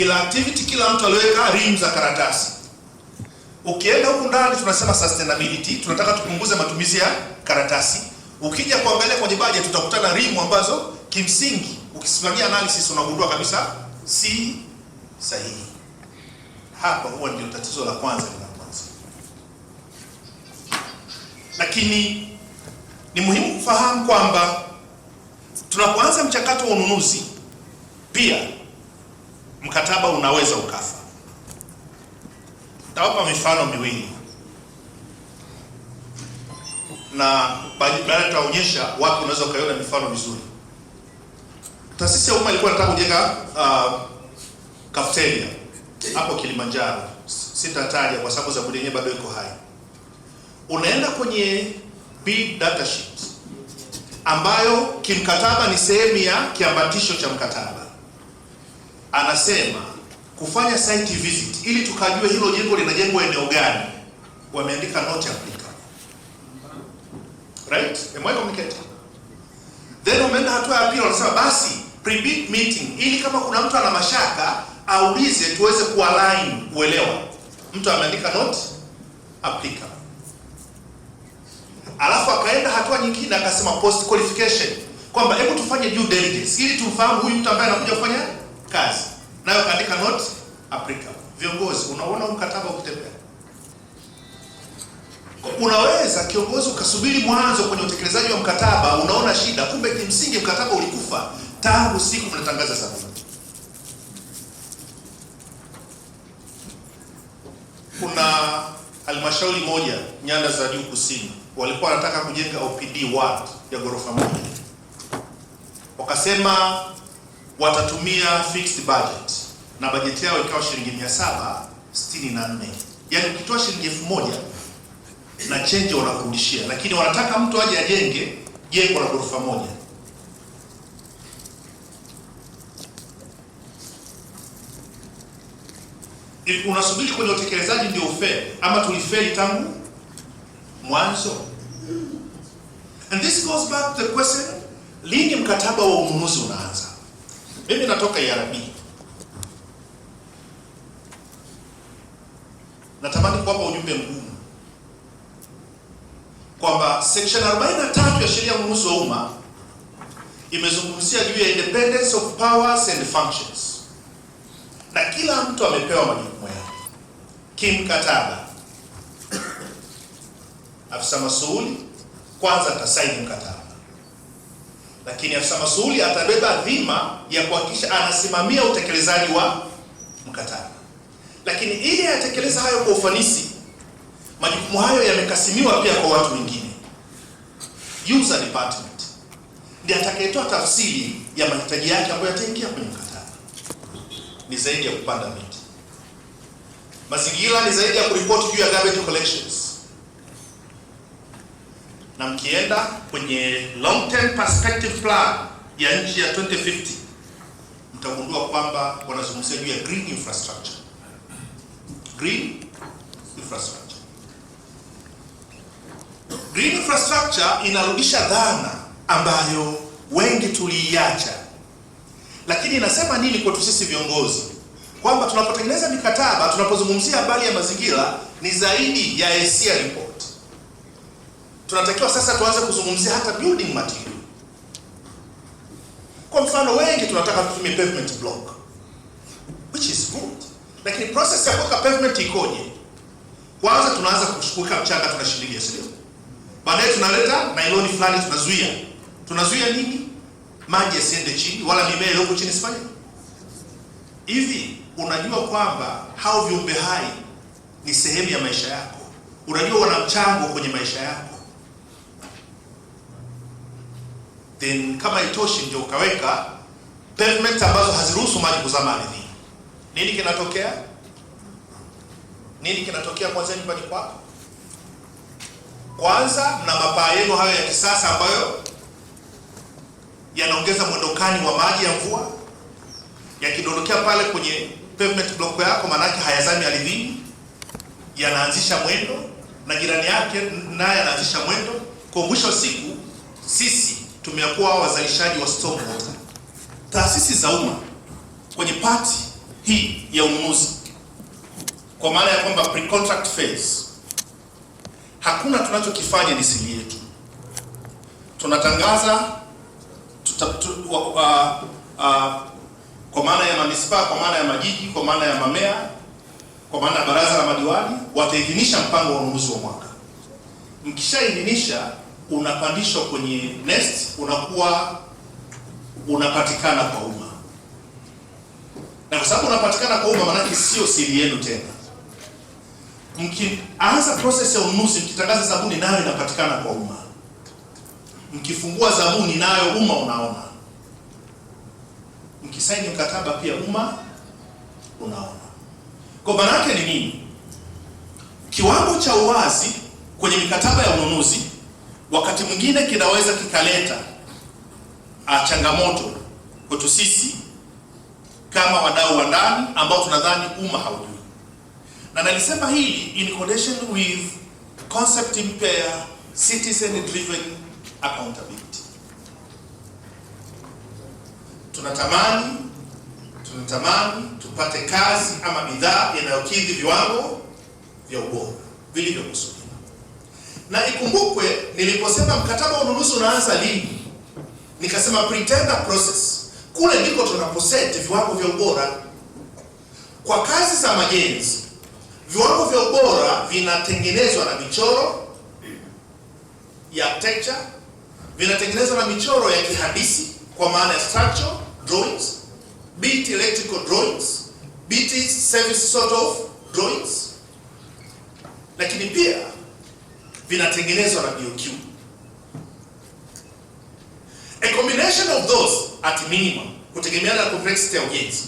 Kila activity, kila mtu aliweka rim za karatasi. Ukienda huku ndani tunasema sustainability, tunataka tupunguze matumizi ya karatasi. Ukija kuangalia kwenye budget tutakutana rim ambazo kimsingi ukisimamia analysis unagundua kabisa si sahihi. Hapa huwa ndio tatizo la kwanza linaanza. Lakini ni muhimu kufahamu kwamba tunapoanza mchakato wa ununuzi pia mkataba unaweza ukafa. Tawapa mifano miwili na baadaye tutaonyesha wapi unaweza ukaiona mifano mizuri. Taasisi ya umma ilikuwa inataka kujenga cafeteria hapo Kilimanjaro. Sitataja kwa sababu za yenyewe bado iko hai. Unaenda kwenye bid data sheet ambayo kimkataba ni sehemu ya kiambatisho cha mkataba. Anasema kufanya site visit ili tukajue hilo jengo linajengwa eneo gani. Wameandika not applicable. Right? Am I communicating? Then umeenda hatua ya pili, wanasema basi pre-bid meeting ili kama kuna mtu ana mashaka aulize tuweze kualign uelewa. Mtu ameandika not applicable. Alafu akaenda hatua nyingine akasema post qualification, kwamba hebu tufanye due diligence ili tumfahamu huyu mtu ambaye anakuja kufanya kazi. Nayo kaandika not applicable. Viongozi, unaona mkataba ukitembea. Unaweza kiongozi ukasubiri mwanzo kwenye utekelezaji wa mkataba, unaona shida, kumbe kimsingi mkataba ulikufa tangu siku mnatangaza sana. Kuna halmashauri moja nyanda za juu kusini, walikuwa wanataka kujenga OPD ward ya ghorofa moja. Wakasema watatumia fixed budget na bajeti yao ikawa shilingi 764. Yaani ukitoa shilingi 1000 na change wanakurudishia, lakini wanataka mtu aje ajenge jengo la ghorofa moja. Unasubiri kwenye utekelezaji ndio ufeli, ama tulifeli tangu mwanzo? And this goes back to the question, lini mkataba wa ununuzi unaanza? Mimi natoka ERB. Natamani kuwapa ujumbe mgumu kwamba section 43 ya sheria ya ununuzi wa umma imezungumzia juu ya independence of powers and functions, na kila mtu amepewa majukumu yake kimkataba. Afisa masuuli kwanza atasaini mkataba, lakini afisa masuuli atabeba dhima ya kuhakikisha anasimamia utekelezaji wa mkataba. Lakini ili atekeleza hayo kwa ufanisi, majukumu hayo yamekasimiwa pia kwa watu wengine. User department ndiye atakayetoa tafsiri ya mahitaji yake ambayo yataingia kwenye mkataba. Ni zaidi ya kupanda miti. Mazingira ni zaidi ya kuripoti juu ya garbage collections. Na mkienda kwenye long term perspective plan ya nchi ya 2050 mtagundua kwamba wanazungumzia juu ya green infrastructure. Green infrastructure. Green infrastructure inarudisha dhana ambayo wengi tuliiacha. Lakini inasema nini kwetu sisi viongozi? Kwamba tunapotengeneza mikataba, tunapozungumzia habari ya mazingira ni zaidi ya ASIA report. Tunatakiwa sasa tuanze kuzungumzia hata building material. Kwa mfano wengi tunataka tutumie pavement block, which is good. Lakini process ya kuweka pavement ikoje? Kwanza tunaanza kuweka mchanga, tunashindilia, sio? Baadaye tunaleta nailoni fulani tunazuia. Tunazuia nini? Maji yasiende chini wala mimea iliyoko chini sifanye. Hivi unajua kwamba hao viumbe hai ni sehemu ya maisha yako? Unajua wana mchango kwenye maisha yako? Then kama itoshi ndio ukaweka pavement ambazo haziruhusu maji kuzama ardhini. Nini kinatokea? Nini kinatokea kwanza nyumbani kwako? Kwanza mna mapaa yenu hayo ya kisasa ambayo yanaongeza mwendokani wa maji ya mvua. Yakidondokea pale kwenye pavement block yako, manake hayazami ardhini, yanaanzisha mwendo, na jirani yake naye anaanzisha mwendo. Kwa mwisho wa siku sisi tumekuwa wazalishaji wa storm water. Taasisi za umma kwenye pati hii ya ununuzi, kwa maana ya kwamba pre-contract phase, hakuna tunachokifanya ni siri yetu. Tunatangaza kwa maana ya manispaa, kwa maana ya majiji, kwa maana ya mamea, kwa maana ya baraza la madiwani, wataidhinisha mpango wa ununuzi wa mwaka. Mkishaidhinisha, unapandishwa kwenye NeST, unakuwa unapatikana kwa umma. Na kwa sababu unapatikana kwa umma, maana sio siri yenu tena. Mkianza process ya ununuzi, mkitangaza zabuni, nayo inapatikana kwa umma. Mkifungua zabuni, nayo umma unaona. Mkisaini mkataba, pia umma unaona. Kwa maana yake ni nini? Kiwango cha uwazi kwenye mikataba ya ununuzi wakati mwingine kinaweza kikaleta changamoto kwetu sisi kama wadau wa ndani ambao tunadhani umma haujui. Na nalisema hili in connection with concept mpya ya citizen driven accountability. Tunatamani tupate kazi ama bidhaa inayokidhi viwango vya ubora vilivyokusudiwa. Na ikumbukwe, niliposema mkataba wa ununuzi unaanza lini, nikasema pre-tender process. Kule ndiko tunaposeti viwango vya ubora. Kwa kazi za majenzi, viwango vya ubora vinatengenezwa na michoro ya architecture, vinatengenezwa na michoro ya kihandisi kwa maana ya structural drawings, be it electrical drawings, be it service sort of drawings, lakini pia vinatengenezwa na BOQ. A combination of those at minimum, kutegemeana na complexity ya ujenzi,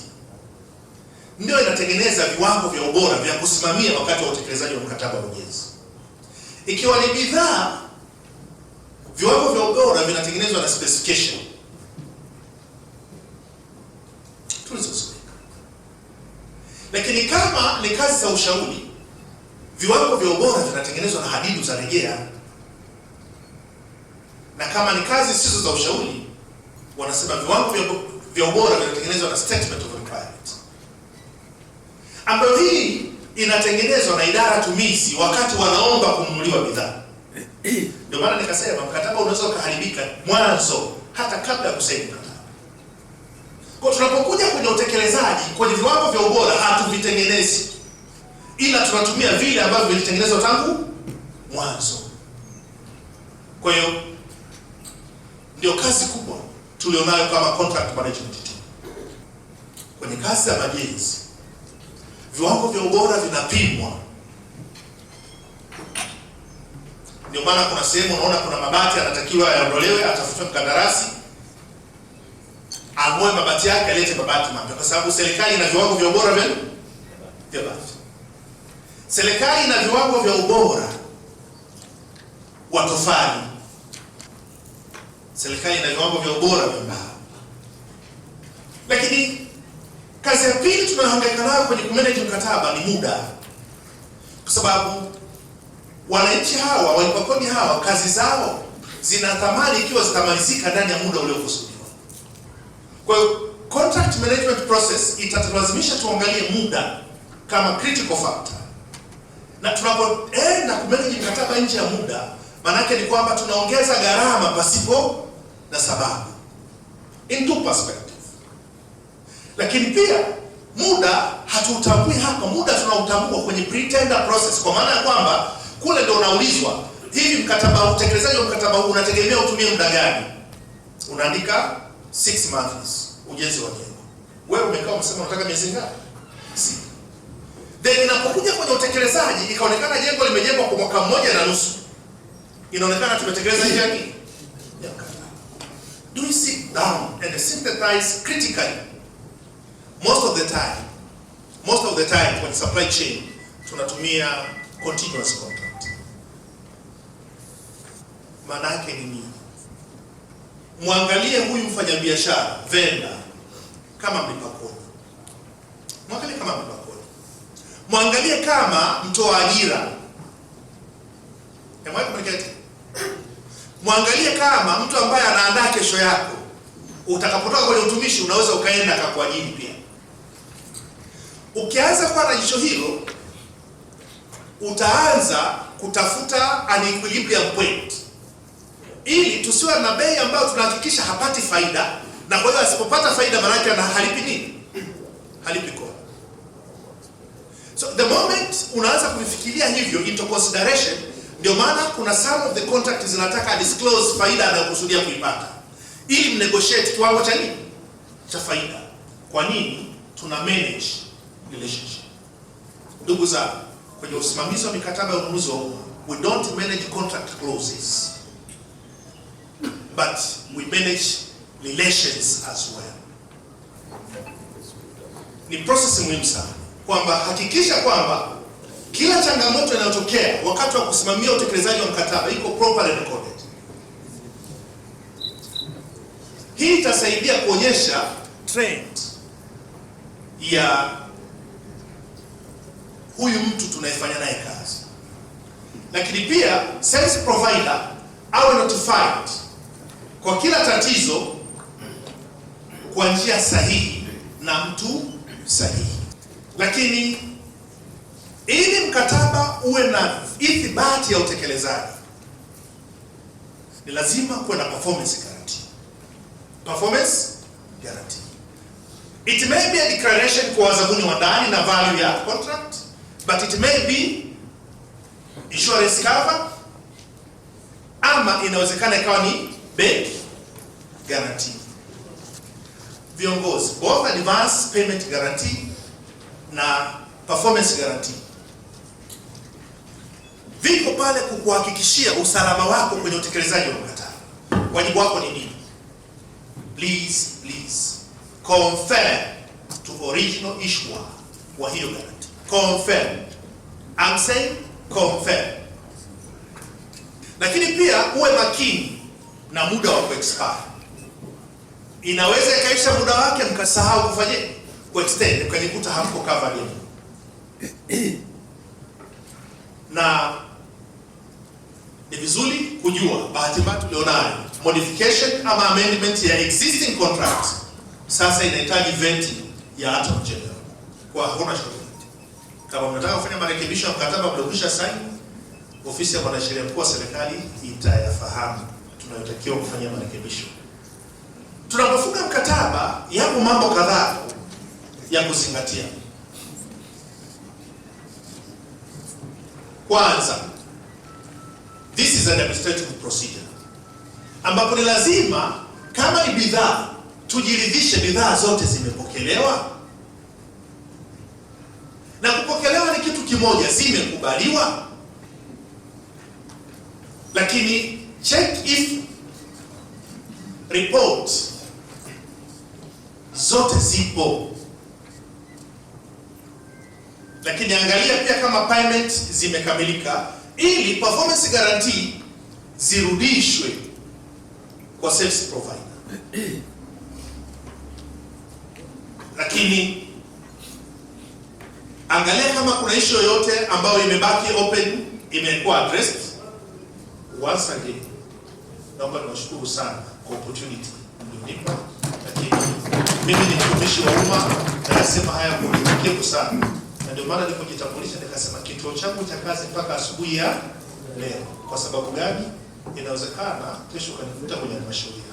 ndio inatengeneza viwango vya ubora vya kusimamia wakati wa utekelezaji wa mkataba wa ujenzi. Ikiwa ni bidhaa, viwango vya ubora vinatengenezwa na specification tulizosomeka. Lakini kama ni kazi za ushauri, viwango vya ubora vinatengenezwa na hadidu za rejea. Na kama ni kazi zisizo za ushauri, wanasema viwango vya ubora vinatengenezwa na statement of requirement, ambayo hii inatengenezwa na idara tumizi wakati wanaomba kununuliwa bidhaa. Ndio maana nikasema mkataba unaweza kuharibika mwanzo hata kabla ya kusaini mkataba. Kwa tunapokuja kwenye utekelezaji, kwenye viwango vya ubora hatuvitengenezi, ila tunatumia vile ambavyo vilitengenezwa tangu mwanzo. Kwa hiyo ndio kazi kubwa tulionayo kama contract management team. Kwenye kazi za majenzi, viwango vya ubora vinapimwa. Ndio maana kuna sehemu unaona kuna mabati yanatakiwa yaondolewe, atafutwe mkandarasi amoe mabati yake, alete mabati mapya, kwa sababu serikali ina viwango vya ubora vya bati. Serikali ina viwango vya ubora wa tofali. Serikali ina viwango vya ubora vya mbao. Lakini kazi ya pili tunayohangaika nayo kwenye kumanage mkataba ni muda, kwa sababu wananchi hawa, walipa kodi hawa, kazi zao zina thamani ikiwa zitamalizika ndani ya muda uliokusudiwa. Kwa hiyo contract management process itatulazimisha tuangalie muda kama critical factor. Na tunapoenda kumanage mkataba nje ya muda, manake ni kwamba tunaongeza gharama pasipo na sababu, in two perspective. Lakini pia muda hatuutambui hapa. Muda tunautambua kwenye pre-tender process, kwa maana ya kwamba kule ndio unaulizwa, hivi mkataba, utekelezaji wa mkataba huu unategemea utumie muda gani? Unaandika 6 months ujenzi wa jengo. Wewe umekaa umesema unataka miezi ngapi? 6. Then inapokuja kwenye utekelezaji ikaonekana jengo limejengwa kwa mwaka 1.5, inaonekana tumetekeleza nje yake. Do we sit down and synthesize critically? Most of the time kwenye supply chain tunatumia continuous contract. Maana yake ni nini? Muangalie huyu mfanyabiashara, vendor, kama mlipa kodi. Muangalie kama mlipa kodi. Muangalie kama mtoa ajira. Muangalie kama mtu ambaye anaandaa kesho yako. Utakapotoka kwenye utumishi unaweza ukaenda akakuajiri pia. Ukianza kuwa na jicho hilo, utaanza kutafuta an equilibrium point, ili tusiwe na bei ambayo tunahakikisha hapati faida, na kwa hiyo asipopata faida maana yake halipi nini? Halipi kodi. So the moment unaanza kufikiria hivyo into consideration, ndio maana kuna some of the contracts zinataka disclose faida anayokusudia kuipata, ili mnegotiate kiwango cha nini? Cha faida. Kwa nini? Tuna manage relationship. Ndugu zangu, kwenye usimamizi wa mikataba ya ununuzi wa umma, we don't manage contract clauses, but we manage relations as well. Ni process muhimu sana kwamba hakikisha kwamba kila changamoto inayotokea wakati wa kusimamia utekelezaji wa mkataba iko properly recorded. Hii itasaidia kuonyesha trend ya huyu mtu tunayefanya naye kazi, lakini pia service provider awe notified kwa kila tatizo kwa njia sahihi na mtu sahihi. Lakini ili mkataba uwe na ithibati ya utekelezaji, ni lazima kuwe na performance guarantee. Performance guarantee. It may be a declaration kwa wazabuni wa ndani na value ya contract, but it may be insurance cover, ama inawezekana ikawa ni bank guarantee. Viongozi, both advance payment guarantee na performance guarantee viko pale kukuhakikishia usalama wako kwenye utekelezaji wa mkataba. Wajibu wako ni nini? Please confirm to original issuer wa hiyo guarantee. Confirm. I'm saying confirm. Lakini pia uwe makini na muda wa kuexpire. Inaweza ikaisha muda wake mkasahau kufanya kuextend, mkajikuta hamko covered. Na ni vizuri kujua, bahati mbaya tulionayo, modification ama amendment ya existing contract sasa inahitaji vetting ya Attorney General. Kwa hakuna shortcut. Kama mnataka kufanya marekebisho ya mkataba mliokwisha sign, ofisi ya mwanasheria mkuu wa serikali itayafahamu tunayotakiwa kufanya marekebisho. Tunapofunga mkataba, yapo mambo kadhaa ya kuzingatia. Kwanza, this is an administrative procedure, ambapo ni lazima kama ni bidhaa tujiridhishe bidhaa zote zimepokelewa. Na kupokelewa ni kitu kimoja, zimekubaliwa. Lakini check if report zote zipo. Lakini angalia pia kama payment zimekamilika, ili performance guarantee zirudishwe kwa service provider. Lakini angalia kama kuna issue yoyote ambayo imebaki open, imekuwa addressed. Once again, naomba niwashukuru sana kwa opportunity mlionipa, lakini mimi ni mtumishi wa umma na nasema haya kwa unyenyekevu sana. Na ndio maana nilipojitambulisha nikasema kituo changu cha kazi mpaka asubuhi ya leo. Kwa sababu gani? Inawezekana kesho kanikuta kwenye halmashauri.